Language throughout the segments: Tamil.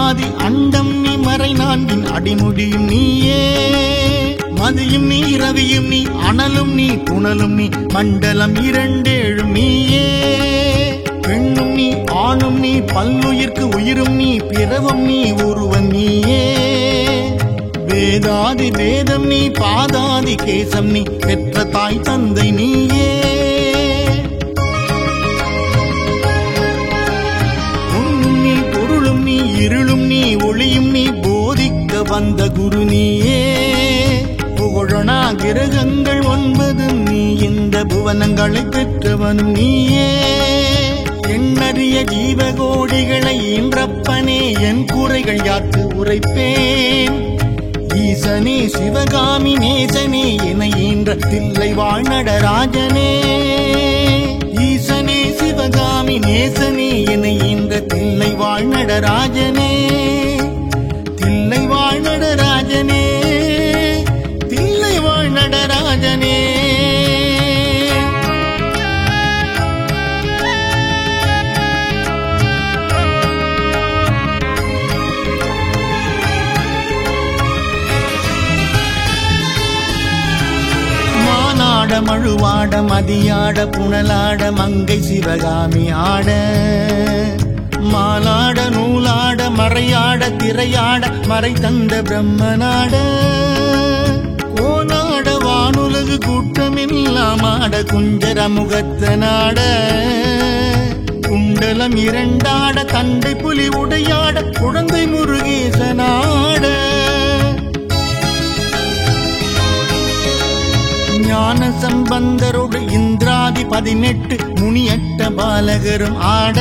அனாதி அண்டம் நீ மறை நான்கின் அடிமுடியும் நீயே மதியும் நீ இரவியும் நீ அனலும் நீ புனலும் நீ மண்டலம் இரண்டேழும் நீயே பெண்ணும் நீ ஆணும் நீ பல்லுயிர்க்கு உயிரும் நீ பிறவும் நீ ஒருவன் நீயே வேதாதி வேதம் நீ பாதாதி கேசம் நீ பெற்ற தாய் தந்தை நீயே உண்ணும் நீ பொருளும் நீ இருளும் நீ ஒளியும் நீ போதிக்க வந்த குரு நீயே புகழனா கிரகங்கள் 9 நீ இந்த புவனங்களை பெற்றவனும் நீயே எண்ணறிய ஜீவகோடிகளை ஈன்றப்பனே என் குறைகள் யாருக்கு உரைப்பேன் ஈசனே சிவகாமி நேசனே என ஈன்ற தில்லை வாழ்நடராஜனே ஈசனே சிவகாமி நேசனே என ஈன்ற தில்லை வாழ்நடராஜனே தில்லை வாழ்நடராஜனே தில்லை வாழ்நடராஜனே மழுவாட மதியாட புனலாட மங்கை சிவகாமி ஆட மாலாட நூலாட மறையாட திரையாட மறை தந்த பிரம்மனாட கோனாட வானுலகு கூட்டமெல்லாம் ஆட குஞ்சர முகத்தனாட குண்டலம் இரண்டாட தண்டை புலி உடையாட குழந்தை முருகேசனாட ஞான சம்பந்தரோடு இந்திராதி 18 முனியட்ட பாலகரும் ஆட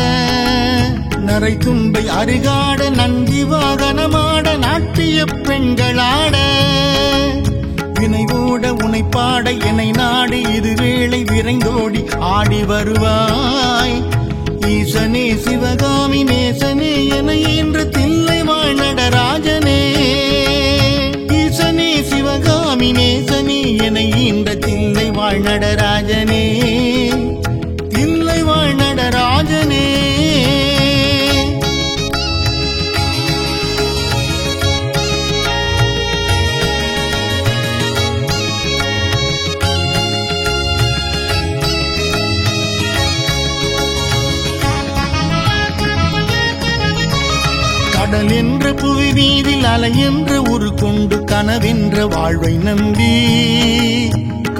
நரை தும்பை அருகாட நந்தி வாகனமாட நாட்டிய பெண்களாட வினைவோட உனைப்பாட என்னை நாடு இது வேளை விரைந்தோடி ஆடி வருவாய் ஈசனே சிவகாமி நேசனே என ஈன்ற தில்லை வாழ்நடராஜனே ஈசனே சிவகாமி நேசனே என ஈன்ற தில்லை வாழ்நடராஜனே தில்லை வாழ்நடராஜனே கடல் என்ற புவி வீதில் அலை என்ற உரு கொண்டு கனவென்ற வாழ்வை நம்பி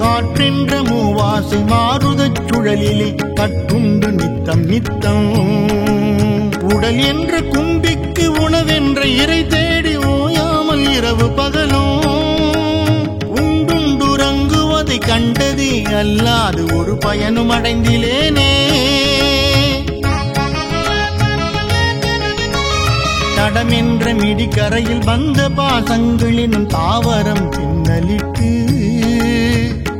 காற்றென்ற மூவாசை மாறுதச் சுழலிலே கட்டுண்டு நித்தம் நித்தம் உடல் என்ற கும்பிக்கு உணவென்ற இறை தேடி ஓயாமல் இரவு பகலும் உண்டுண்டுறங்குவதை கண்டதே அல்லாது ஒரு பயனும் அடைந்திலேனே தடமென்ற மிடிக்கரையில் வந்த பாசங்களினும் தாவரம் பின்னலிட்டு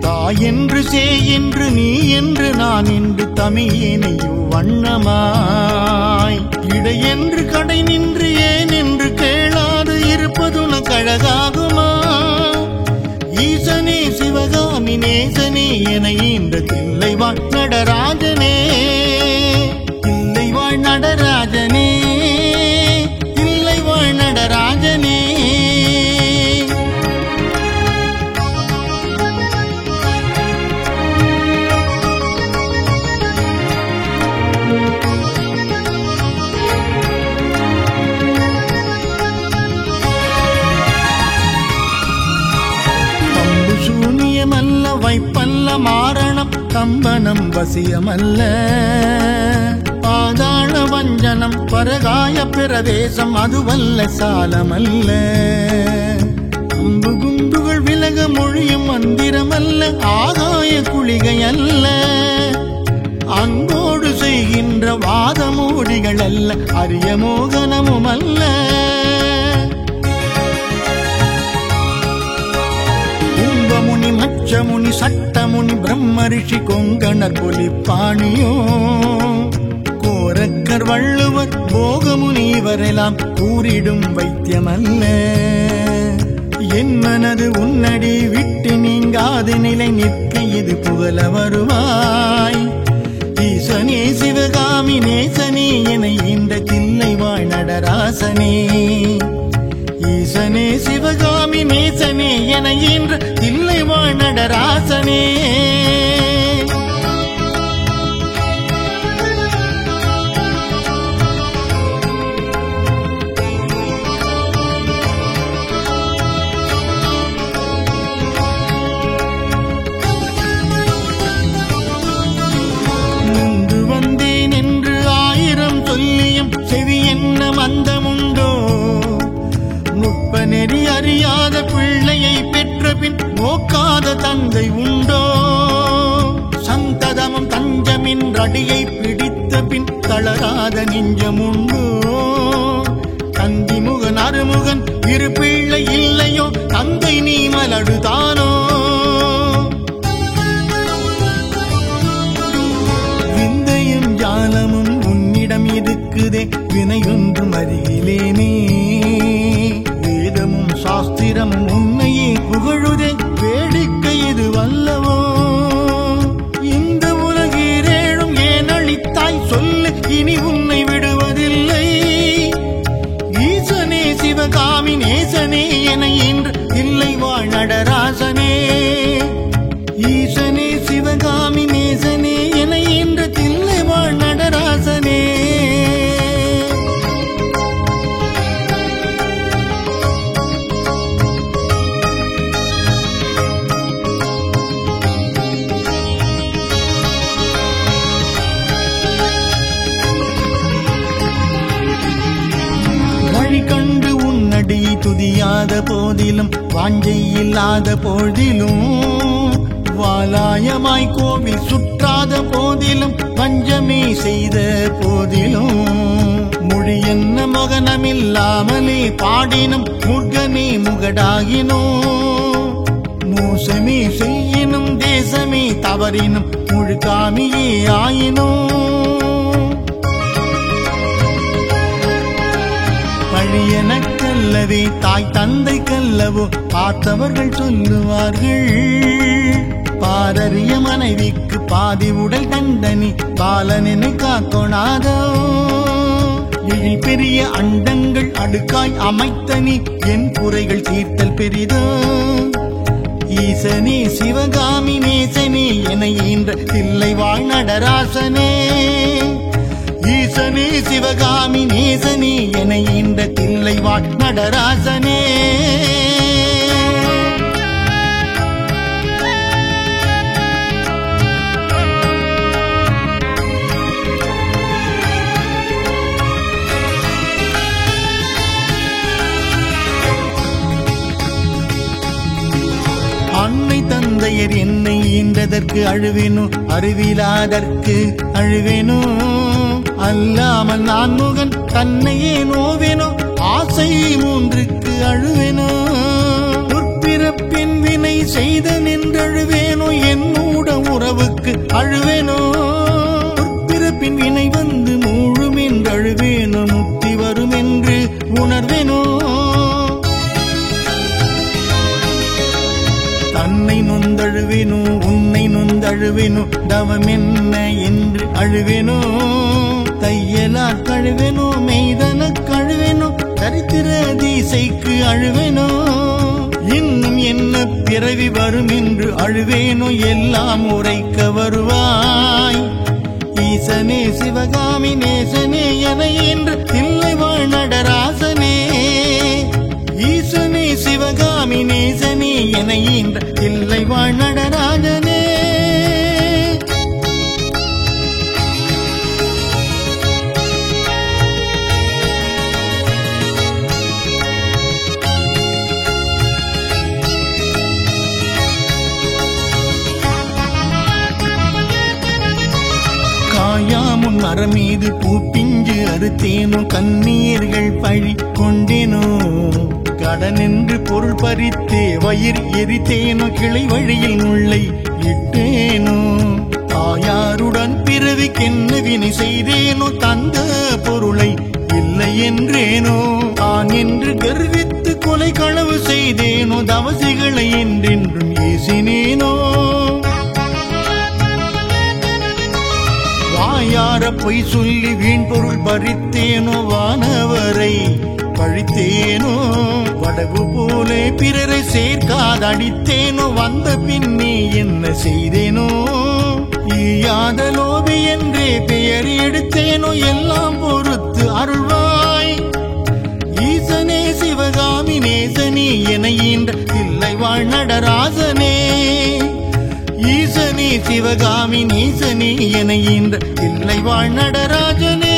தாய் என்று சே என்று நீ என்று நான் என்று தமிழேனையோ வண்ணமாய் இடை என்று கடை நின்று ஏன் என்று கேளாது இருப்பதுன கழகாகுமா ஈசனே சிவகாமி நேசனே என ஈன்ற தில்லை வாழ்நடராஜனே தில்லை வாழ்நடராஜனே நடராஜனே பம்பு சூனியமல்ல வைப்பல்ல மாரணம் கம்பனம் வசியமல்ல பாதாள வஞ்சனம் பரகாய பிரவேசம் அதுவல்ல சாலமல்ல அம்பு குண்டுகள் விலக மொழியும் மந்திரமல்ல ஆகாய குளிகை அல்ல அன்போடு செய்கின்ற வாதமோடிகள் அல்ல அரிய மோகனமும் அல்ல கும்பமுனி மச்சமுனி சட்டமுனி பிரம்ம ரிஷி கொங்கணர் பொலிப்பாணியோ கோரக்கர் வள்ளுவர் போகமுனிவரெல்லாம் கூறிடும் வைத்தியமல்ல என் மனது உன்னடி விட்டு நீங்காது நிலை நிற்க இது புகழ வருவாய் ஈசனே சிவகாமி நேசனே என இந்த தில்லை வாழ்நடராச நடராசனே. ஈசனே சிவகாமி நேசனே என ஈன்ற தில்லை வாழ் நடராசனே. மந்தமுண்டோ நுட்ப நெறி அறியாத பிள்ளையை பெற்ற பின் நோக்காத தந்தை உண்டோ? சந்ததமும் தஞ்சமின் அடியை பிடித்த பின் தளராத நெஞ்சமுண்டோ? தந்திமுகன் அருமுகன் இரு பிள்ளை இல்லையோ தந்தை நீ மலடுதானோ? விந்தையும் ஜாலமும் உன்னிடம் இருக்குதே வினையொன்றும் அருகிலேனே. வேதமும் சாஸ்திரமும் உன்னையே புகழுதே வேடிக்கை இது வல்லவோ? இந்த உலகீரேழும் ஏன் அளித்தாய் சொல்லு இனி உன்னை விடுவதில்லை. ஈசனே சிவகாமி நேசனே என இன்று இல்லை வாழ் நடராசனே. ஈசனே சிவகாமி நேசனே என இன்று தில்லை வாழ் நடராசனே. கண்டு உன்னடியை துதியாத போதிலும் வாஞ்சை இல்லாத போதிலும் வாலாயமாய் கோவில் சுற்றாத போதிலும் பஞ்சமே செய்த போதிலும் மொழி என்ன மகனமில்லாமலே பாடினும் முருகனே முகடாகினோ. மோசமே செய்யினும் தேசமே தவறினும் முழுகாமியே ஆயினோ. பழியனக்கல்லவே தாய் தந்தை கல்லவோ பார்த்தவர்கள் சொல்லுவார்கள். பாரறிய மனைவிக்கு பாதி உடல் தண்டனி பாலனை காக்கொணாதோ. எழில் பெரிய அண்டங்கள் அடுக்காய் அமைத்தனி என் குறைகள் தீர்த்தல் பெரிதோ. ஈசனே சிவகாமி நேசனே என ஈன்ற தில்லை வாழ் நடராசனே. ஈசனே சிவகாமி நேசனே என ஈன்ற தில்லை வாழ் நடராசனே. அன்னை தந்தையர் என்னை ஈன்றதற்கு அழுவேனோ அறிவிலாதற்கு அழுவேனோ. அல்லாமல் நான் முகன் தன்னையே நோவேனோ ஆசை மூன்றுக்கு அழுவேனோ. உற்பிறப்பின் வினை செய்த நின்றழுவேனோ என்னோட உறவுக்கு அழுவேனோ. உற்பிறப்பின் வினை வந்து மூழும் என்று அழுவேனோ முக்தி வரும் என்று உணர்வேனோ. தன்னை நொந்தழுவேனோ உன்னை நொந்தழுவேனோ தவம் என்ன என்று அழுவேனோ. தையலா கழுவேனோ மெய்தன கழுவேனோ தரித்திர தீசைக்கு அழுவேனோ. இன்னும் என்ன பிறவி வரும் என்று அழுவேனோ எல்லாம் உரைக்க வருவாய். ஈசனே சிவகாமி நேசனே என என்று தில்லை வாழ் நடராசனே. ஈசனே சிவகாமி நேசனே என ஈன்ற தில்லை வாழ் நடராஜனே. காயாமுன் மரம் மீது பூ பிஞ்சு அறுத்தேனோ கண்ணீர்கள் பழி கொண்டேனோ. கடனென்று பொருள் பறித்தே வயிறு எரித்தேனோ கிளை வழியில் முல்லை இட்டேனோ. தாயாருடன் பிறவிக்கென்ன வினை செய்தேனோ தந்த பொருளை இல்லை என்றேனோ. தான் என்று கர்வித்து கொலை களவு செய்தேனோ தவசிகளை என்றென்றும் ஏசினேனோ. வாயார பொய் சொல்லி வீண் பொருள் பறித்தேனோ வானவரை பழித்தேனோ வடவு போலே பிறரை சேர்க்காதடித்தேனோ வந்த பின் நீ என்ன செய்தேனோ ஈயாத லோபி என்றே பெயர் எடுத்தேனோ எல்லாம் பொறுத்து அருள்வாய் ஈசனே சிவகாமி நேசனி என ஈன்ற தில்லை வாழ் நடராசனே ஈசனே சிவகாமி நேசனி என ஈன்ற தில்லை வாழ் நடராஜனே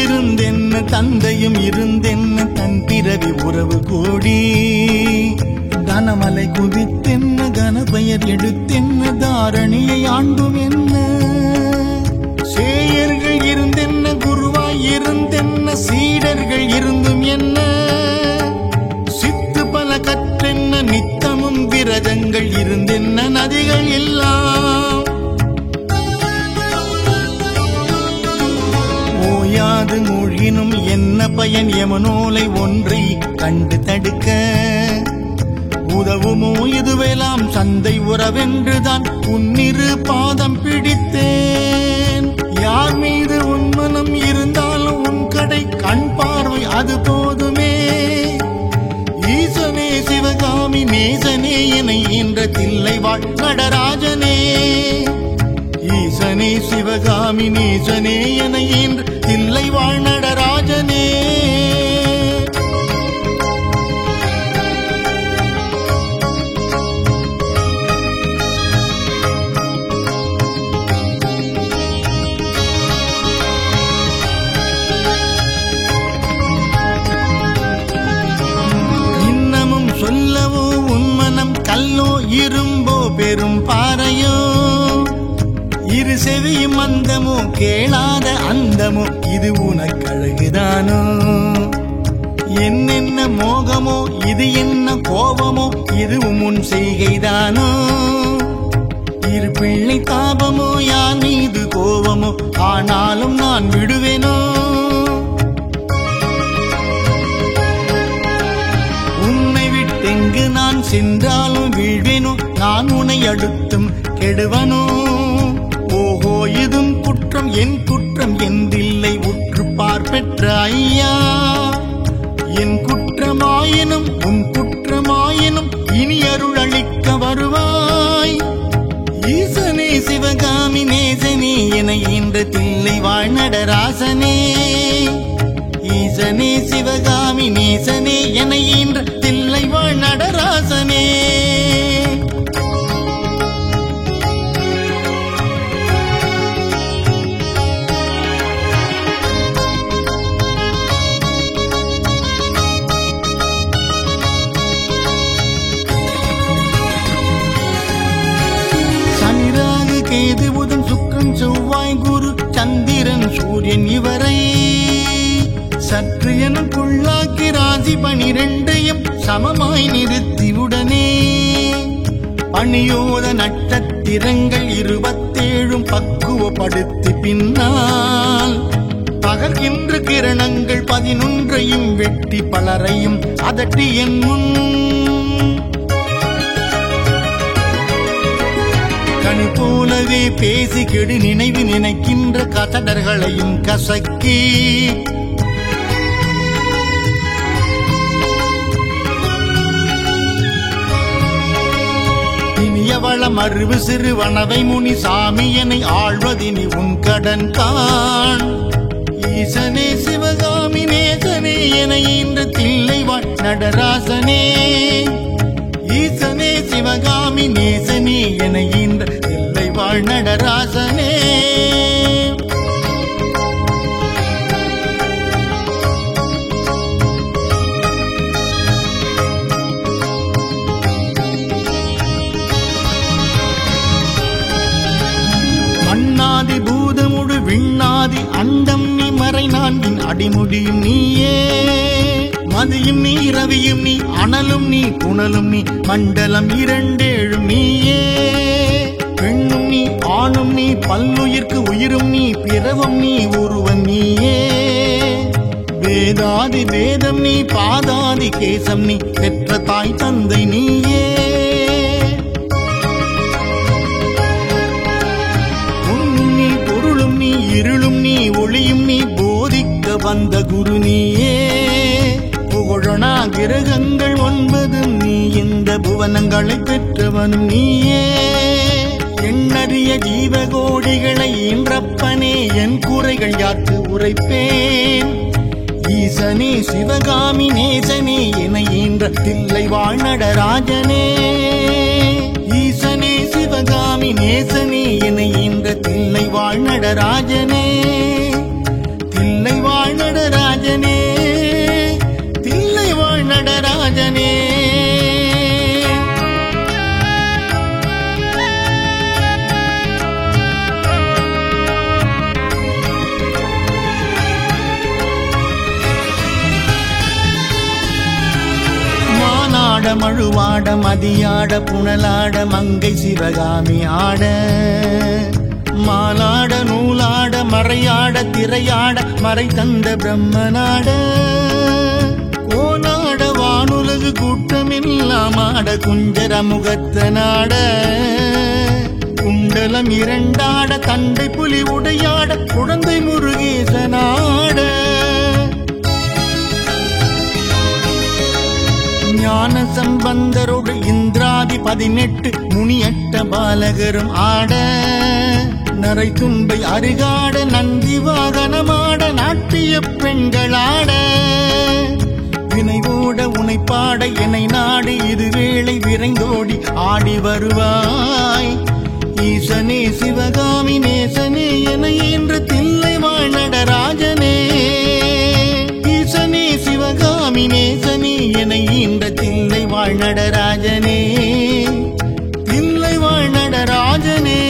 இருந்தென்ன தந்தையும் இருந்தென்ன தன் பிறவி உறவு கூடி கனமலை குவித்தென்ன கனபெயர் எடுத்தென்ன தாரணியை ஆண்டும் என்ன சேயர்கள் இருந்தென்ன குருவாய் இருந்தென்ன சீடர்கள் இருந்தும் என்ன சித்து பல கற்றென்ன நித்தமும் விரதங்கள் இருந்தென்ன நதிகள் எல்லாம் ஓயாது மூழ்கினும் என்ன பயன் யமனோலை ஒன்றை கண்டு தடுக்க உதவுமோ இதுவெல்லாம் சந்தை உறவென்றுதான் உன்னிரு பாதம் பிடித்தேன் யார் மீது உன் மனம் இருந்தாலும் உன் கடை கண் பார்வை அது போதுமே ஈசனே சிவகாமி நேசனே என ஈன்ற தில்லை வாழ் நடராஜனே ஈசனே சிவகாமி நேசனே என ஈன்ற தில்லை வாழ் நடராஜனே இன்னமும் சொல்லவோ உன் மனம் கல்லோ இரும்போ பெரும் பாறையோ இரு செவியும் அந்தமோ கேளாத அந்தமோ இது உனக்கழகுதானோ என்னென்ன மோகமோ இது என்ன கோபமோ இதுவும் உன் செய்கைதானோ இரு பிள்ளை தாபமோ யார் மீது கோபமோ ஆனாலும் நான் விடுவேனோ உன்னை விட்டெங்கு நான் சென்றாலும் வீழ்வேனோ நான் உன்னை அடுத்தும் கெடுவனோ ஓஹோ இதும் குற்றம் என் குற்றம் என்றில்லை உற்று பார்ப்பெற்ற ஐயா என் குற்றமாயினும் உன் குற்றமாயினும் இனி அருள் அளிக்க வருவாய் ஈசனே சிவகாமி நேசனே என ஈன்ற தில்லை வாழ் நடராசனே ஈசனே சிவகாமி நேசனே என ஈன்ற தில்லை வாழ் நடராசனே கேது புதன் சுக்கிரன் செவ்வாய் குரு சந்திரன் சூரியன் இவரை சற்று எனக்குள்ளாக்கி ராசி 12 சமமாய் நிறுத்திவுடனே பணியோத நட்சத்திரங்கள் 27 பக்குவப்படுத்தி பின்னால் பகர்கின்ற கிரணங்கள் 11 வெட்டி பலரையும் அதட்டி என் முன் கனி போலவே பேசி கெடு நினைவு நினைக்கின்ற கதடர்களையும் கசக்கி இனியவள மறுவு சிறு வனவை முனி சாமியனை ஆழ்வதினி உன் கடன் காண் ஈசனே சிவகாமி நேசனே என ஈன்ற தில்லை வாழ் நடராசனே ஈசனே சிவகாமி நேசனே என ஈன்ற தில்லை வாழ் நடராசனே மண்ணாதி பூதமுடு விண்ணாதி அண்டம் நீ மறை நான்கின் அடிமுடியும் நீயே மதியும் நீ ரவியும் நீ அனலும் நீ புனலும் நீ மண்டலம் 27 நீயே பெண்ணும் நீ வானும் நீ பல்லுயிர்க்கு உயிரும் நீ பிறவும் நீ உருவம் நீயே வேதாதி வேதம் நீ பாதாதி கேசம் நீ பெற்ற தாய் தந்தை நீயே உண்ணும் நீ பொருளும் நீ இருளும் நீ ஒளியும் நீ போதிக்க வந்த குரு நீயே புகழனா கிரகங்கள் 9 நீ இந்த புவனங்களை பெற்றவனும் நீயே எண்ணறிய ஜீவகோடிகளை ஈன்றப்பனே என் குறைகள் யாருக்கு உரைப்பேன் ஈசனே சிவகாமி நேசனே என ஈன்ற தில்லை வாழ்நடராஜனே ஈசனே சிவகாமி நேசனே என ஈன்ற தில்லை வாழ்நடராஜனே தில்லை வாழ்நடராஜனே தில்லை வாழ்நடராஜனே மானாட மழுவாட மதியாட புனலாட மங்கை சிவகாமி ஆட மாலாட நூலாட மறையாட திரையாட மறை தந்த பிரம்மனாட கோனாட வானுலகு கூட்டமெல்லாம் ஆட குஞ்சர முகத்தனாட குண்டலம் 2 ஆட தண்டை புலி உடையாட குழந்தை முருகேசனாட ஞான சம்பந்தரோடு இந்திராதி 18 முனியட்ட பாலகரும் ஆட நரை தும்பை அருகாட நந்தி வாகனமாட நாட்டிய பெண்களாட வினைவோட உனைப்பாட என்னை நாடு இது வேளை விரைந்தோடி ஆடி வருவாய் ஈசனே சிவகாமி நேசனே என ஈன்ற தில்லை வாழ்நடராஜனே ஈசனே சிவகாமி நேசனே என ஈன்ற தில்லை வாழ்நடராஜனே தில்லை வாழ்நடராஜனே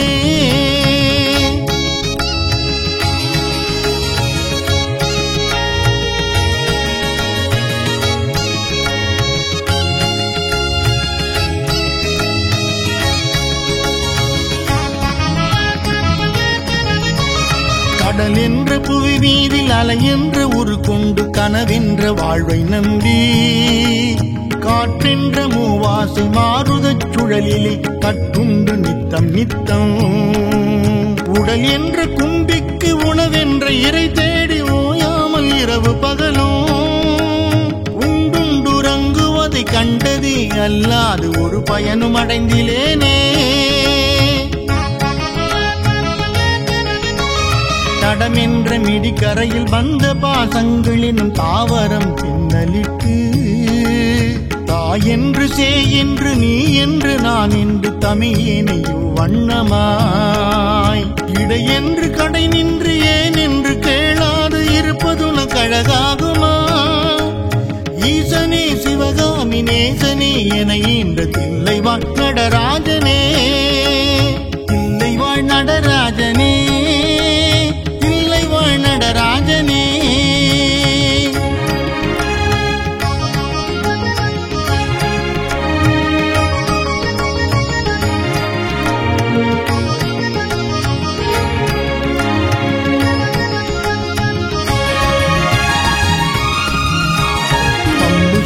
கடல் என்ற புவி மீதில் அலை என்ற உரு கொண்டு கனவென்ற வாழ்வை நம்பி காற்றென்ற மூவாசை மாறுதச் சுழலிலே கட்டுண்டு நித்தம் நித்தம் உடல் என்ற கும்பிக்கு உணவென்ற இறை தேடி ஓயாமல் இரவு பகலும் உண்டுண்டுறங்குவதை கண்டதே அல்லாது ஒரு பயனும் அடைந்திலேனே தடமென்ற மிடிக்கரையில் வந்த பாசங்களினும் தாவரம் பின்னலிட்டு தாய் என்று சே என்று நீ என்று நான் என்று தமியேனையோ வண்ணமாய் இடை என்று கடை நின்று ஏன் என்று கேளாது இருப்பதுன கழகாகுமா ஈசனே சிவகாமி நேசனே என ஈன்ற தில்லை வாழ்நடராஜனே தில்லை வாழ்நடராஜனே தில்லை வாழ்நடராஜனே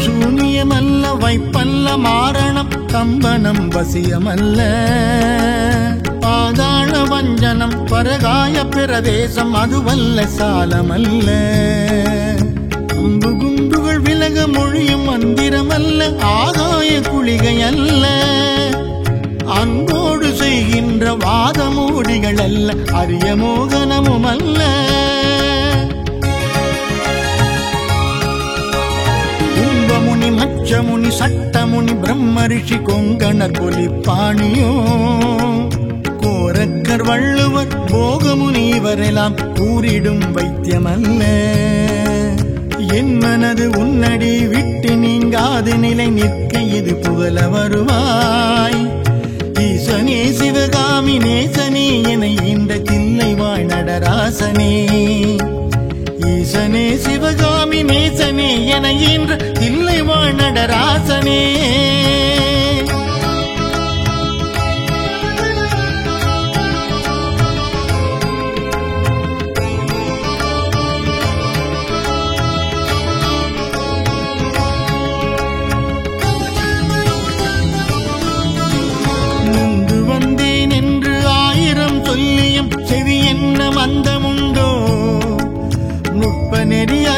சூனியமல்ல வைப்பல்ல மாரணம் கம்பனம் வசியமல்ல பாதாள வஞ்சனம் பரகாய பிரதேசம் அதுவல்ல சாலமல்ல அம்பு குண்டுகள் விலக மொழியும் மந்திரமல்ல ஆகாய குளிகை அல்ல அன்போடு செய்கின்ற வாதமூடிகள் அல்ல அரிய மோகனமும் அல்ல கும்பமுனி மச்சமுனி சட்டமுனி பிரம்ம ரிஷி கொங்கணர் பொலிப்பாணியோ கோரக்கர் வள்ளுவர் போகமுனி இவரெல்லாம் கூறிடும் வைத்தியமல்ல என் மனது உன்னடி விட்டு நீங்காது நிலை நிற்க இது புகழ வருவாய் ஈசனே சிவகாமி நேசனே என இந்த தில்லை வாழ்நடராசனே ஈசனே சிவகாமி நேசனே என இன்ற தில்லை வாழ்நடராசனே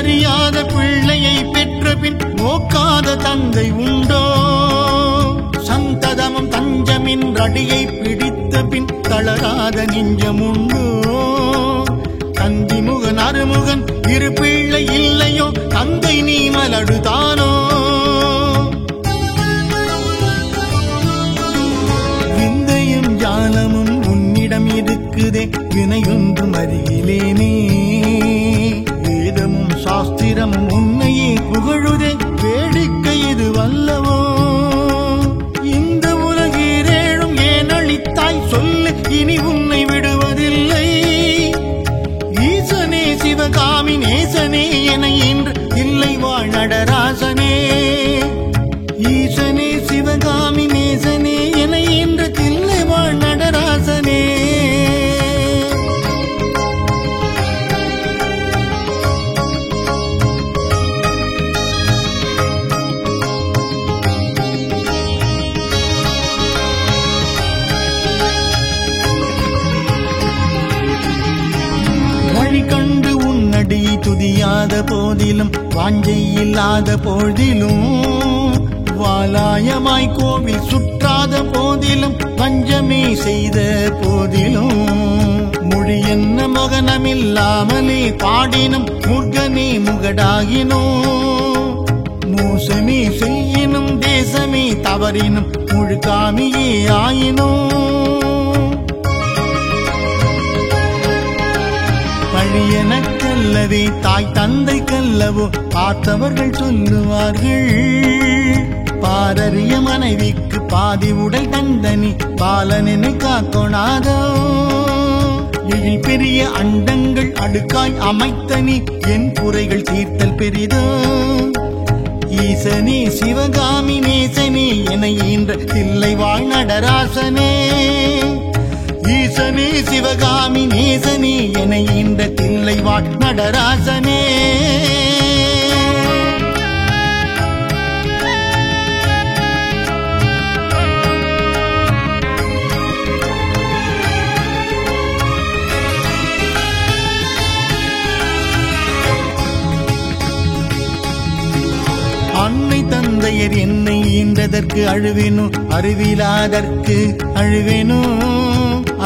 அறியாத பிள்ளையை பெற்ற பின் நோக்காத தந்தை உண்டோ? சந்ததமும் தஞ்சமின் அடியை பிடித்த பின் தளராத நெஞ்சமுண்டோ? தந்திமுகன் அருமுகன் இரு பிள்ளை இல்லையோ? தந்தை நீ மலடுதானோ? விந்தையும் ஜாலமும் உன்னிடம் இருக்குதே, வினையொன்றும் அருகிலேனே. வேதமும் சாஸ்திரமும் உன்னையே புகழுதே, வேடிக்கை இது வல்லவோ? இந்த உலகீரேழும் ஏன் அளித்தாய் சொல்லு, இனி உன்னை விடுவதில்லை. ஈசனே சிவகாமி நேசனே என இன்று இல்லை வாழ் நடராசனே. ஈசனே சிவகாமி நேசனே என இன்று இல்லை வாழ் நடராசனே. கண்டு உன்னடியை துதியாத போதிலும் வாஞ்சை இல்லாத போதிலும் வாலாயமாய் கோவில் சுற்றாத போதிலும் பஞ்சமே செய்த போதிலும் மொழி என்ன மகனமில்லாமலே பாடினும் முருகனே முகடாகினோ. மோசமே செய்யினும் தேசமே தவறினும் முழுகாமியே ஆயினோ. பழியனக்கல்லவே தாய் தந்தை கல்லவோ பார்த்தவர்கள் சொல்லுவார்கள். பாரறிய மனைவிக்கு பாதி உடல் தந்தனி பாலனை காக்கொணாதோ. எழில் பெரிய அண்டங்கள் அடுக்காய் அமைத்தனி என் குறைகள் தீர்த்தல் பெரிதோ. ஈசனே சிவகாமி நேசனே என ஈன்ற தில்லை வாழ் நடராசனே. ஈசனே சிவகாமி நேசனே என ஈன்ற தில்லை வாழ் நடராசனே. அன்னை தந்தையர் என்னை ஈன்றதற்கு அழுவேனோ, அறிவிலாதற்கு அழுவேனோ.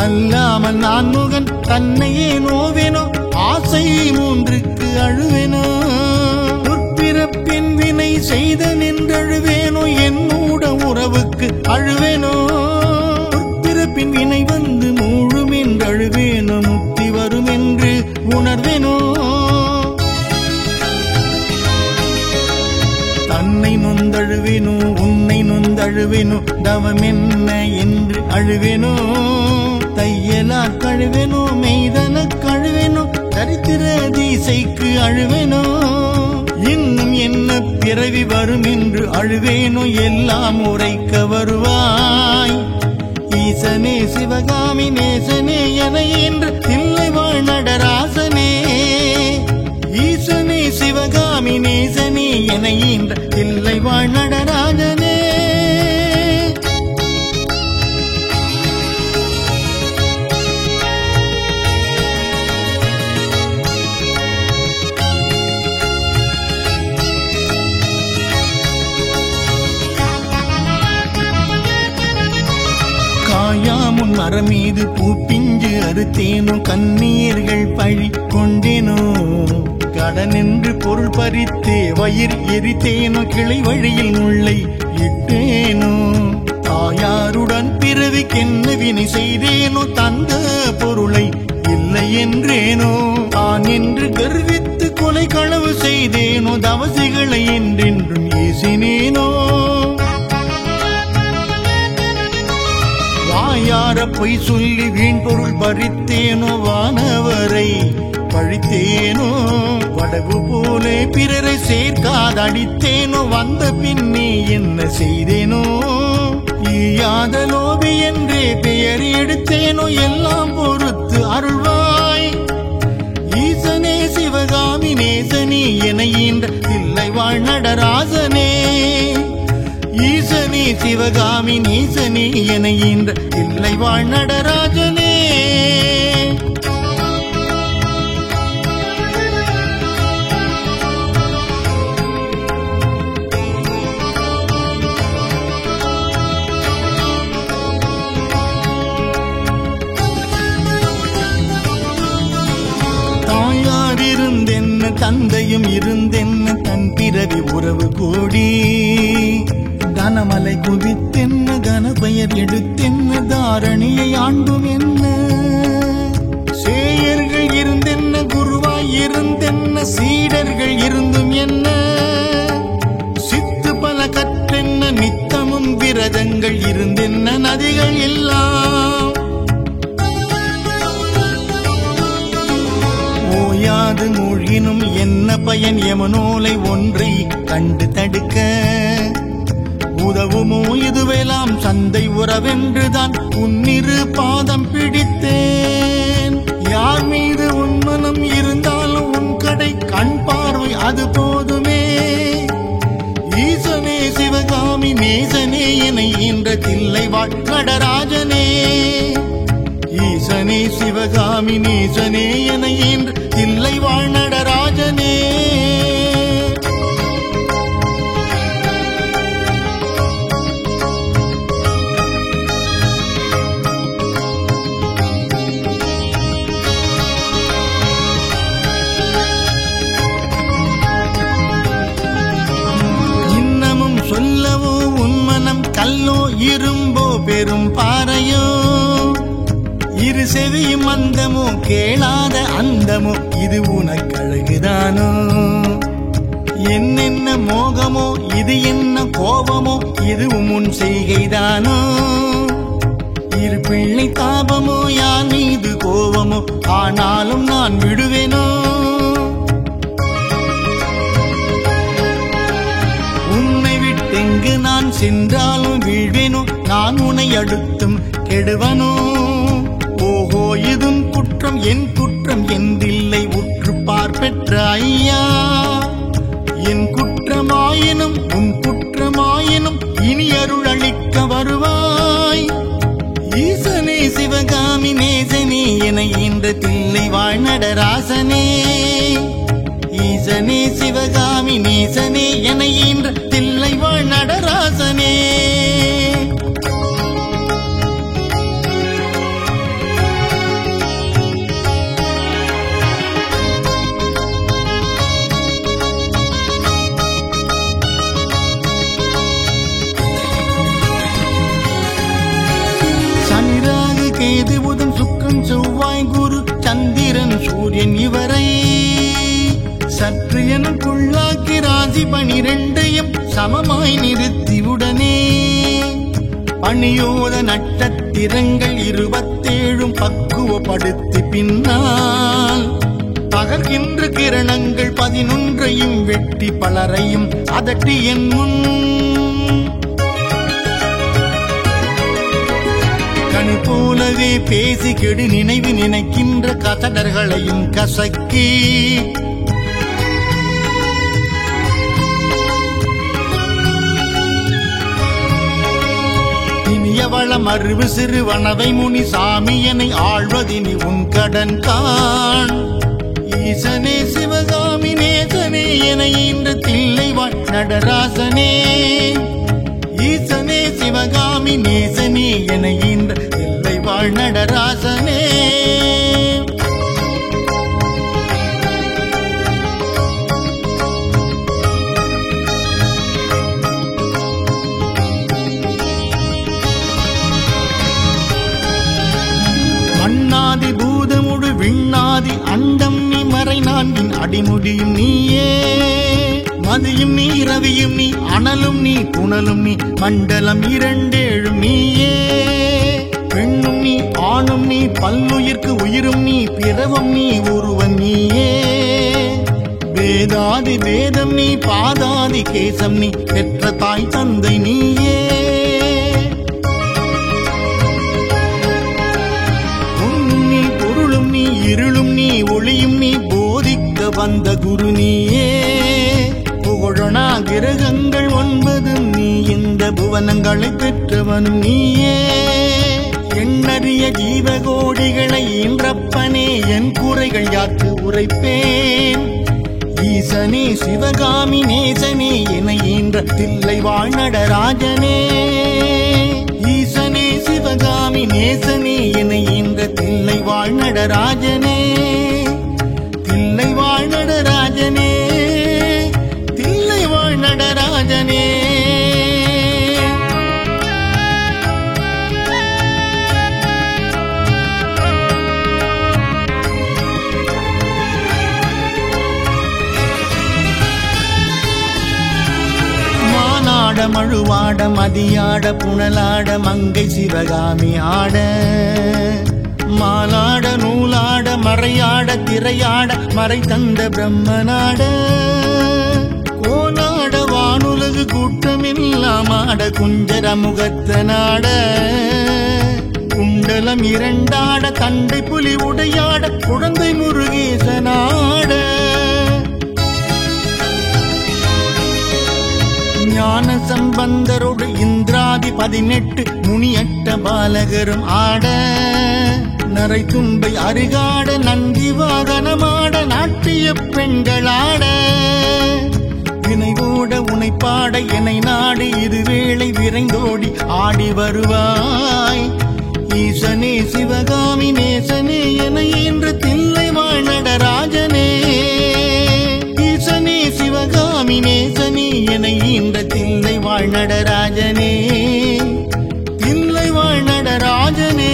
அல்லாமல் நான் முகன் தன்னையே நோவேனோ, ஆசை மூன்றுக்கு அழுவேனோ. உற்பிறப்பின் வினை செய்த நின்றழுவேனோ, என்னூட உறவுக்கு அழுவேனோ. உற்பிறப்பின் வினை வந்து மூழும் என்று அழுவேனோ, முக்தி வரும் என்று உணர்வேனோ. தன்னை நொந்தழுவேனோ, உன்னை நொந்தழுவேனோ, தவம் என்ன என்று அழுவேனோ. தையலார் கழுவேனோ, மெய்தன கழுவேனோ, தரித்திர தீசைக்கு அழுவேனோ. இன்னும் என்ன பிறவி வரும் என்று அழுவேனோ, எல்லாம் உரைக்க வருவாய். ஈசனே சிவகாமி நேசனே என இன்று தில்லை வாழ் நடராசனே. ஈசனே சிவகாமி நேசனே என இன்ற தில்லை வாழ் நடராஜனே. காயாமுன் மரம் மீது பூ பிஞ்சு அறுத்தேனோ, கண்ணீர்கள் பழி கொண்டேனோ. கடனென்று பொருள் பறித்தே வயிறு எரித்தேனோ, கிளை வழியில் முல்லை இட்டேனோ. தாயாருடன் பிறவிக்கென்ன வினை செய்தேனோ, தந்த பொருளை இல்லை என்றேனோ. தான் என்று கர்வித்து கொலை களவு செய்தேனோ, தவசிகளை என்றென்றும் ஏசினேனோ. வாயார பொய் சொல்லி வீண் பொருள் பறித்தேனோ, வானவரை பழித்தேனோ. வடவு போலே பிறரை சேர்க்காதடித்தேனோ, வந்த பின்னே என்ன செய்தேனோ. ஈயாத லோபி என்றே பெயர் எடுத்தேனோ, எல்லாம் பொறுத்து அருள்வாய். ஈசனே சிவகாமி நேசனே என ஈன்ற தில்லை வாழ் நடராசனே. ஈசனே சிவகாமி நேசனே என ஈன்ற தில்லை வாழ் நடராஜனே. தாமதிருந்தென்ன தந்தையும் இருந்தென்ன தன் பிறவி உறவு கூடி கனமலை குவித்தென்ன கனபெயர் எடுத்தென்ன தாரணியை ஆண்டும் என்ன சேயர்கள் இருந்தென்ன குருவாய் இருந்தென்ன சீடர்கள் இருந்தும் என்ன சித்து பல கற்றென்ன நித்தமும் விரதங்கள் இருந்தென்ன நதிகள் எல்லாம் ஓயாது மூழ்கினும் என்ன பயன் யமனோலை ஒன்றை கண்டு தடுக்க உதவுமோ இதுவெல்லாம் சந்தை உறவென்றுதான் உன்னிரு பாதம் பிடித்தேன் யார் மீது உன் மனம் இருந்தாலும் உன் கடை கண் பார்வை அது போதுமே ஈசனே சிவகாமி நேசனே என ஈன்ற தில்லை வாழ் நடராஜனே ஈசனே சிவகாமி நேசனே என ஈன்ற தில்லை வாழ் நடராஜனே சொல்லவோ உன் மனம் கல்லோ இரும்போ பெரும் பாறையோ இரு செவியும் அந்தமோ கேளாத அந்தமோ இது உனக்கழகுதானோ என்னென்ன மோகமோ இது என்ன கோபமோ இதுவும் உன் செய்கைதானோ இரு பிள்ளை தாபமோ யார் மீது கோபமோ ஆனாலும் நான் விடுவேனோ எங்கு நான் சென்றாலும் வீழ்வேனோ நான் உன்னை அடுத்தும் கெடுவனோ ஓஹோ இதும் குற்றம் என் குற்றம் என்றில்லை உற்று பார்ப்பெற்ற ஐயா என் குற்றமாயினும் உன் குற்றமாயினும் இனி அருள் அளிக்க வருவாய் ஈசனே சிவகாமி நேசனே என ஈன்ற தில்லை வாழ் நடராசனே ஈசனே சிவகாமி நேசனே என ஈன்ற தில்லை வாழ் நடராசனே சனிராகு கேது புதன் சுக்கிரன் செவ்வாய் குரு சந்திரன் சூரியன் இவரை சற்று எனக்குள்ளாக்கி ராசி 12 சமமாய் நிறுத்தியுடனே பணியோத நட்சத்திரங்கள் 27 பக்குவப்படுத்தி பின்னால் பகர்கின்ற கிரணங்கள் 11 வெட்டி பலரையும் அதட்டி என் முன் கனி போலவே பேசி கெடு நினைவு நினைக்கின்ற கசடர்களையும் கசக்கி வளம் அறிவு சிறுவனவை முனி சாமியனை ஆழ்வதினி உன் கடன் காண் ஈசனே சிவகாமி நேசனே என ஈன்ற தில்லை வாழ் நடராசனே ஈசனே சிவகாமி நேசனே என ஈன்ற தில்லை வாழ் நடராசனே பூதமுடு விண்ணாதி அண்டம் நீ மறை நான்கின் அடிமுடியும் நீயே மதியும் நீ இரவியும் நீ அனலும் நீ புனலும் நீ மண்டலம் 27 நீயே பெண்ணும் நீ ஆணும் நீ பல்லுயிர்க்கு உயிரும் நீ பிறவும் நீ உருவம் நீயே வேதாதி வேதம் நீ பாதாதி கேசம் நீ பெற்ற தாய் தந்தை நீயே இருளும் நீ ஒளியும் நீ போதிக்க வந்த குரு நீயே புகழனா கிரகங்கள் 9 நீ இந்த புவனங்களை பெற்றவனும் நீயே எண்ணறிய ஜீவகோடிகளை ஈன்றப்பனே என் குறைகள் யாருக்கு உரைப்பேன் ஈசனே சிவகாமி நேசனே என ஈன்ற தில்லை வாழ் நடராஜனே ஈசனே சிவகாமி நேசனே என ஈன்ற தில்லை வாழ் நடராஜனே தில்லை வாழ் நடராஜனே, தில்லை வாழ் நடராஜனே. மானாட மழுவாட மதியாட புனலாட மங்கை சிவகாமி ஆட, மாலாட நூலாட மறையாட திரையாட மறை தந்த பிரம்மனாட, கோலாட வானுலகு கூட்டமெல்லாம் ஆட குஞ்சர முகத்தனாட, குண்டலம் இரண்டாட தண்டை புலி உடையாட குழந்தை முருகேசனாட, ஞான சம்பந்தரோடு இந்திராதி 18 முனியட்ட பாலகரும் ஆட, நரை தும்பை அருகாட நந்தி வாகனமாட நாட்டிய பெண்களாட, வினைவோட உனைப்பாட என்னை நாடு இருவேளை விரைந்தோடி ஆடி வருவாய். ஈசனே சிவகாமி நேசனே என இன்று தில்லை வாழ் நடராஜனே, ஈசனே சிவகாமி நேசனே என இன்று தில்லை வாழ் நடராஜனே, தில்லை வாழ் நடராஜனே.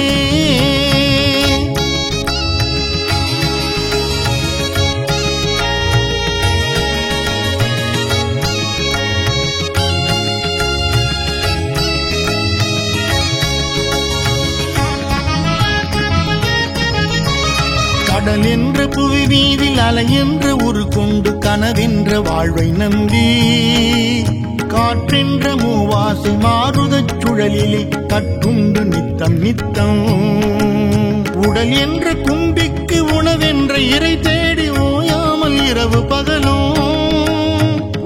கடல் என்ற புவி வீதில் அலை என்ற உரு கொண்டு கனவென்ற வாழ்வை நம்பி, காற்றென்ற மூவாசை மாறுதச் சுழலிலே கட்டுண்டு நித்தம் நித்தம், உடல் என்ற கும்பிக்கு உணவென்ற இறை தேடி ஓயாமல் இரவு பகலும்,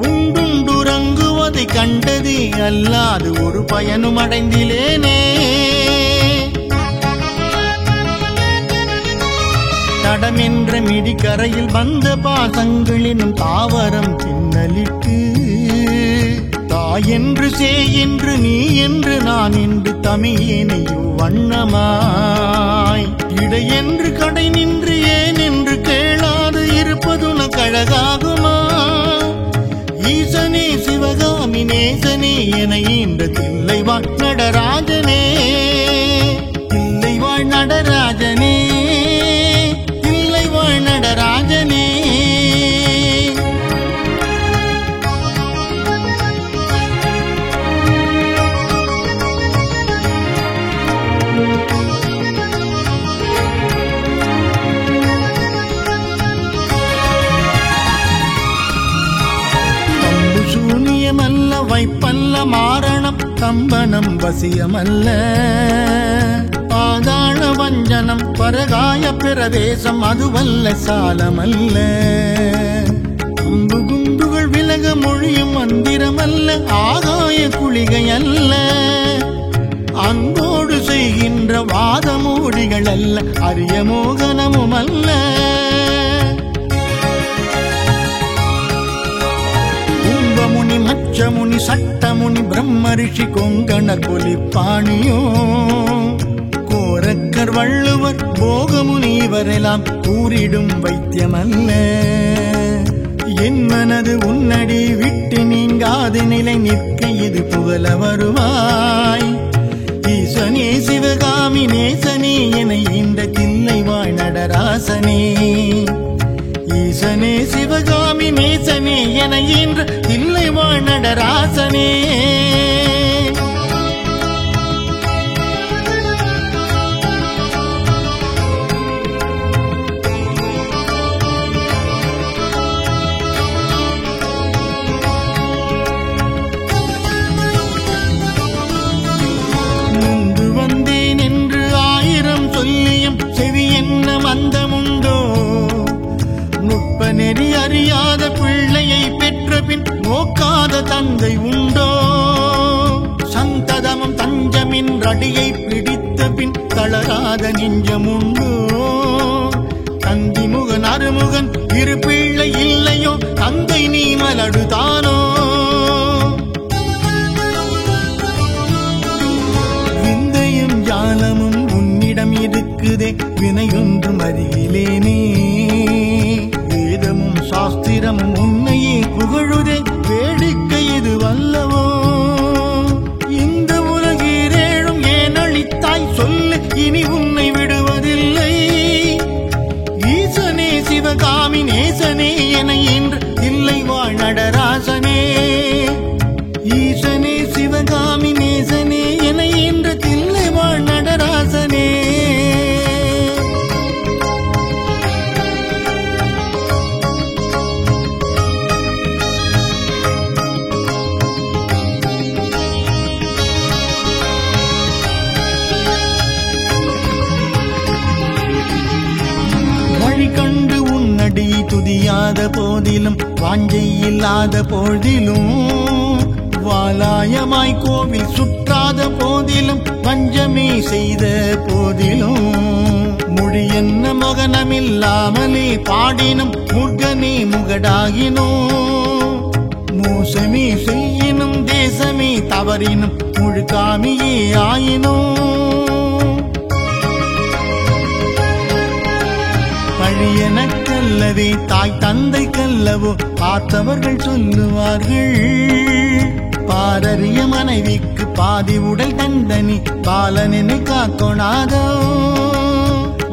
உண்டுண்டுறங்குவதை கண்டதே அல்லாது ஒரு பயனும் அடைந்திலேனே. தடமென்ற மிடிக்கரையில் வந்த பாசங்களினும் தாவரம் பின்னலிட்டு, தாய் என்று சே என்று நீ என்று நான் என்று தமியேனையோ வண்ணமாய், இடை என்று கடை நின்று ஏன் என்று கேளாது இருப்பதுன கழகாகுமா. ஈசனே சிவகாமி நேசனே என இந்த தில்லை வாழ் நடராஜனே, தில்லை வாழ் நடராஜனே, நடராஜனே. பம்பு சூனியமல்ல வைப்பல்ல மாரணம் கம்பனம் வசியமல்ல, பாதாள வஞ்சனம் பரகாய பிரவேசம் அதுவல்ல சாலமல்ல, அம்பு குண்டுகள் விலக மொழியும் மந்திரமல்ல ஆகாய குளிகை அல்ல, அன்போடு செய்கின்ற வாதமோடிகள் அல்ல அரிய மோகனமும் அல்ல. கும்பமுனி மச்சமுனி சட்டமுனி பிரம்ம ரிஷி கொங்கணர் புலிப்பாணியோ, கோரக்கர் வள்ளுவர் போகமுனி இவரெல்லாம் கூறிடும் வைத்தியமல்ல, என் மனது உன்னடி விட்டு நீங்காது நிலை நிற்க இது புகழ வருவாய். ஈசனே சிவகாமி நேசனே என இந்த தில்லை வாழ் நடராசனே, ஈசனே சிவகாமி நேசனே என இன்று தில்லை வாழ் நடராசனே. மந்தமுண்டோ நுட்ப நெறி அறியாத பிள்ளையை பெற்ற பின் நோக்காத தந்தை உண்டோ, சந்ததமும் தஞ்சமின் ரடியை பிடித்த பின் தளராத நெஞ்சமுண்டோ, தந்தி முகன் அருமுகன் இரு பிள்ளை இல்லையோ தந்தை நீ மலடுதானோ, விந்தையும் ஜாலமும் உன்னிடம் இருக்குதே வினையொன்றும் அறியிலேனே, வேதமும் சாஸ்திர சாத்திரமும் உன்னையே புகழுதே, வேடிக்கை இது வல்லவோ. இந்த உலகீரேழும் ஏன் அளித்தாய் சொல்லு, இனி உன்னை விடுவதில்லை. ஈசனே சிவகாமி நேசனே என இன்று இல்லை வாழ் நடராசனே. ஈசனே சிவகாமி நேசனே என இன்று தில்லை வாழ் நடராசனே. வழி கண்டு உன்னடியை துதியாத போதிலும், வாஞ்சை இல்லாத போதிலும், வாலாயமாய் கோவில் சுற்றாத போதிலும், வஞ்சமே செய்த போதிலும், மொழி என்ன மகனமில்லாமலே பாடினும் முருகனே முகடாகினோ. மோசமே செய்யினும் தேசமே தவறினும் முழுகாமியே ஆயினோ. பழியனக்கல்லவே தாய் தந்தை கல்லவோ பார்த்தவர்கள் சொல்லுவார்கள். பாரறிய மனைவிக்கு பாதி உடல் தண்டனி, பாலனை காக்கொணாதோ.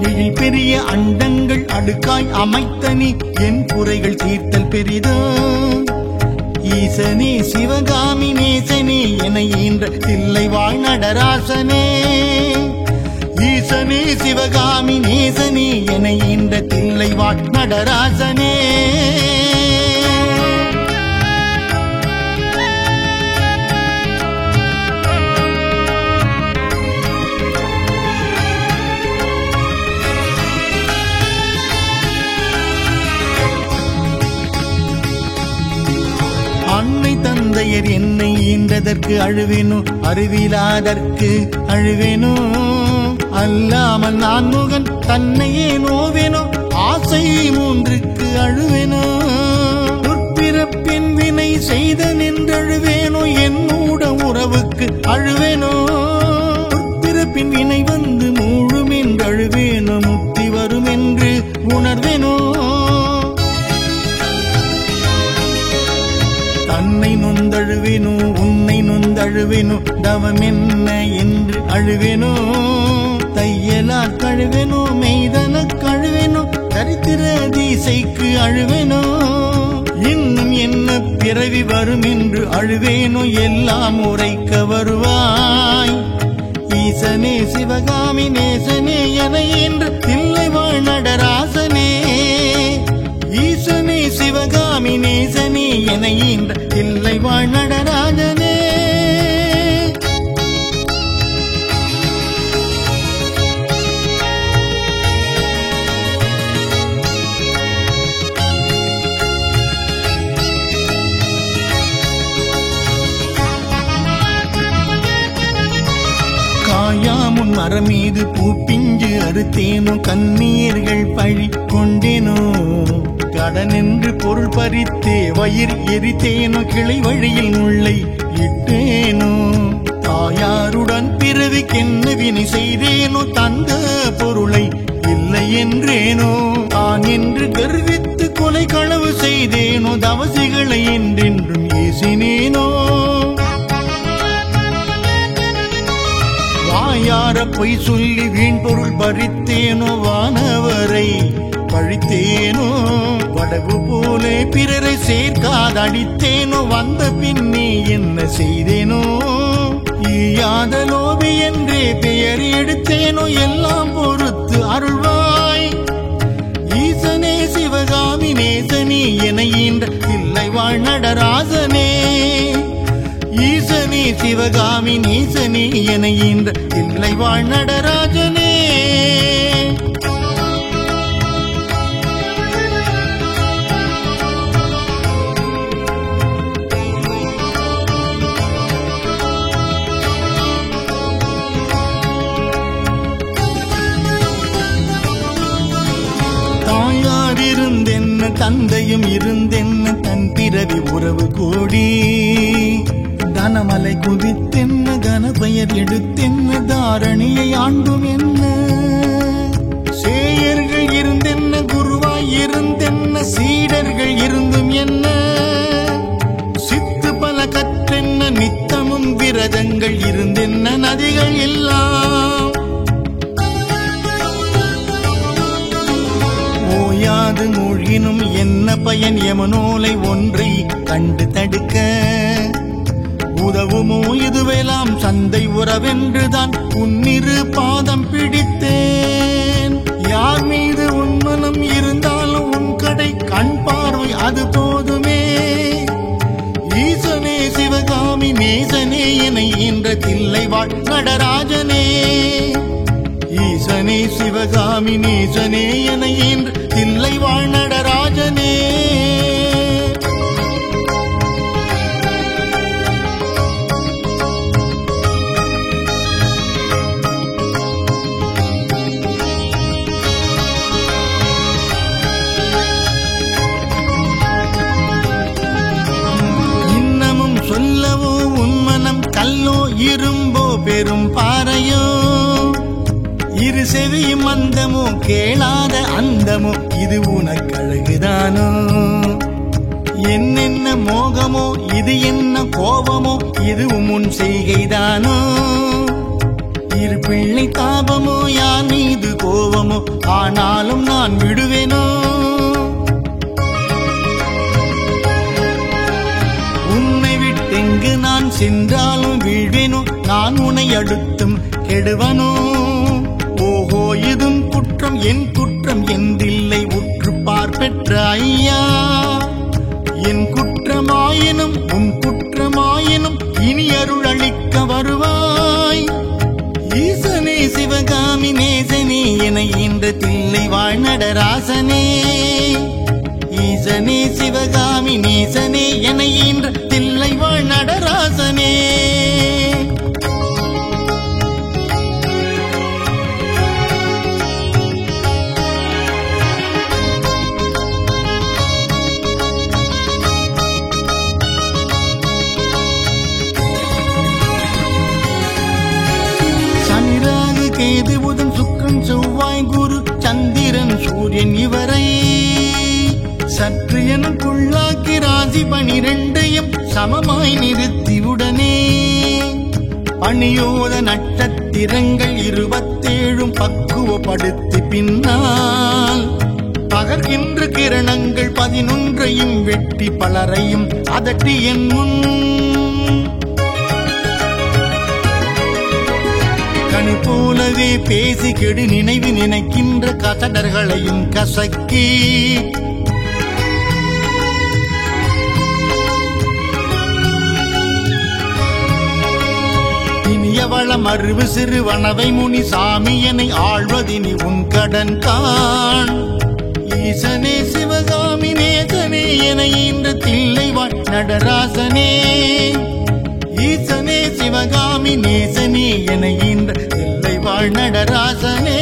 எழில் பெரிய அண்டங்கள் அடுக்காய் அமைத்தனி, என் குறைகள் தீர்த்தல் பெரிதோ. ஈசனே சிவகாமி நேசனே என ஈன்ற தில்லை வாழ் நடராசனே. ஈசனே சிவகாமி நேசனே என ஈன்ற தில்லை வாழ் நடராசனே. அன்னை தந்தையர் என்னை ஈன்றதற்கு அழுவேனோ, அறிவிலாதற்கு அழுவேனோ. அல்லாமல் நான் முகன் தன்னையே நோவேனோ, ஆசை மூன்றுக்கு அழுவேனோ. உற்பிறப்பின் வினை செய்த நின்றழுவேனோ, என்னோட உறவுக்கு அழுவேனோ. உற்பிறப்பின் வினை வந்து மூழும் என்று அழுவேனோ, முக்தி வரும் என்று உணர்வேனோ. தன்னை நொந்தழுவேனோ, உன்னை நொந்தழுவேனோ, தவம் என்ன என்று அழுவேனோ. தையலால் கழுவேனோ, மெய்தன கழுவேனோ, தரித்திர தீசைக்கு அழுவேனோ. இன்னும் என்ன பிறவி வரும் என்று அழுவேனோ, எல்லாம் உரைக்க வருவாய். ஈசனே சிவகாமி நேசனே என இன்று தில்லை வாழ் நடராசனே. ஈசனே சிவகாமி நேசனே என ஈன்ற தில்லை வாழ் நடராஜனே. காயாமுன் மரம் மீது பூ பிஞ்சு அறுத்தேனோ, கண்ணீர்கள் பழி கொண்டேனோ. கடன் என்று பொருள் பறித்தே வயிறு எரித்தேனோ, கிளை வழியில் முள்ளை இட்டேனோ. தாயாருடன் பிறவிக்கென்ன வினை செய்தேனோ, தந்த பொருளை இல்லை என்றேனோ. தான் என்று கர்வித்து கொலை களவு செய்தேனோ, தவசிகளை என்றென்றும் ஏசினேனோ. வாயார பொய் சொல்லி வீண் பொருள் பறித்தேனோ, வானவரை பழித்தேனோ. வடகு போலே பிறரை சேர்க்காதடித்தேனோ, வந்த பின்னே என்ன செய்தேனோ. ஈயாத லோபி என்றே பெயர் எடுத்தேனோ, எல்லாம் பொறுத்து அருள்வாய். ஈசனே சிவகாமி நேசனே என ஈன்ற தில்லை வாழ் நடராசனே. ஈசனே சிவகாமி நேசனே என ஈன்ற தில்லை வாழ் நடராஜனே. தாயார் இருந்தென்ன தந்தையும் இருந்தென்ன, தன் பிறவி உறவு கூடி. தனமலை குவித்தென்ன கனபெயர் எடுத்தென்ன, தாரணியை ஆண்டும் என்ன. சேயர்கள் இருந்தென்ன குருவாய் இருந்தென்ன, சீடர்கள் இருந்தும் பயன் யமுனோலை ஒன்றை கண்டு தடுக்க உதவுமோ இதுவெல்லாம் சந்தை உறவென்றுதான் உன்னிரு பாதம் பிடித்தேன். யார் மீது உன் மனம் இருந்தாலும் உன் கடை கண் பார்வை அது போதுமே. ஈசனே சிவகாமி நேசனே என என்ற தில்லை வாழ் நடராஜனே. ஈசனே சிவகாமி நேசனே என என்ற தில்லை வாழ் நடராஜனே. சொல்லவோ உன் மனம் கல்லோ இரும்போ பெரும் பாறையோ இரு செவியும் அந்தமோ கேளாத அந்தமோ இது உனக்கழகுதானோ. என்னென்ன மோகமோ இது என்ன கோபமோ இது உன் செய்கைதானோ. இரு பிள்ளை தாபமோ யார் மீது கோபமோ ஆனாலும் நான் விடுவேனோ. எங்கு நான் சென்றாலும் வீழ்வேனோ நான் உன்னை அடுத்தும் கெடுவனோ. ஓஹோ இதும் குற்றம் என் குற்றம் என்றில்லை உற்று பார்ப்பெற்ற ஐயா. என் குற்றமாயினும் உன் குற்றமாயினும் இனி அருள் அளிக்க வருவாய். ஈசனே சிவகாமி நேசனே என என்ற தில்லை வாழ் நடராசனே. ஈசனே சிவகாமி நேசனே என என்ற தில்லை வாழ் நடராசனே. சனிராகு கேது புதன் சுக்கிரன் செவ்வாய் குரு சந்திரன் சூரியன் இவரை சற்று எனக்குள்ளாக்கி ராசி 12 சமமாய் நிறுத்தியுடனே பணியோத நட்சத்திரங்கள் 27 பக்குவப்படுத்தி பின்னால் பகர்கின்ற கிரணங்கள் 11 வெட்டி பலரையும் அதட்டி என் முன் கனி போலவே பேசி கெடு நினைவு நினைக்கின்ற கசடர்களையும் கசக்கி இனியவளம் அறிவு சிறு வனவை முனி சாமியனை ஆழ்வதினி உன் கடன் காண். ஈசனே சிவகாமி நேசனே என இந்த தில்லை வாழ் நடராசனே. ஈசனே சிவகாமி நேசனே என இந்த தில்லை வாழ் நடராசனே.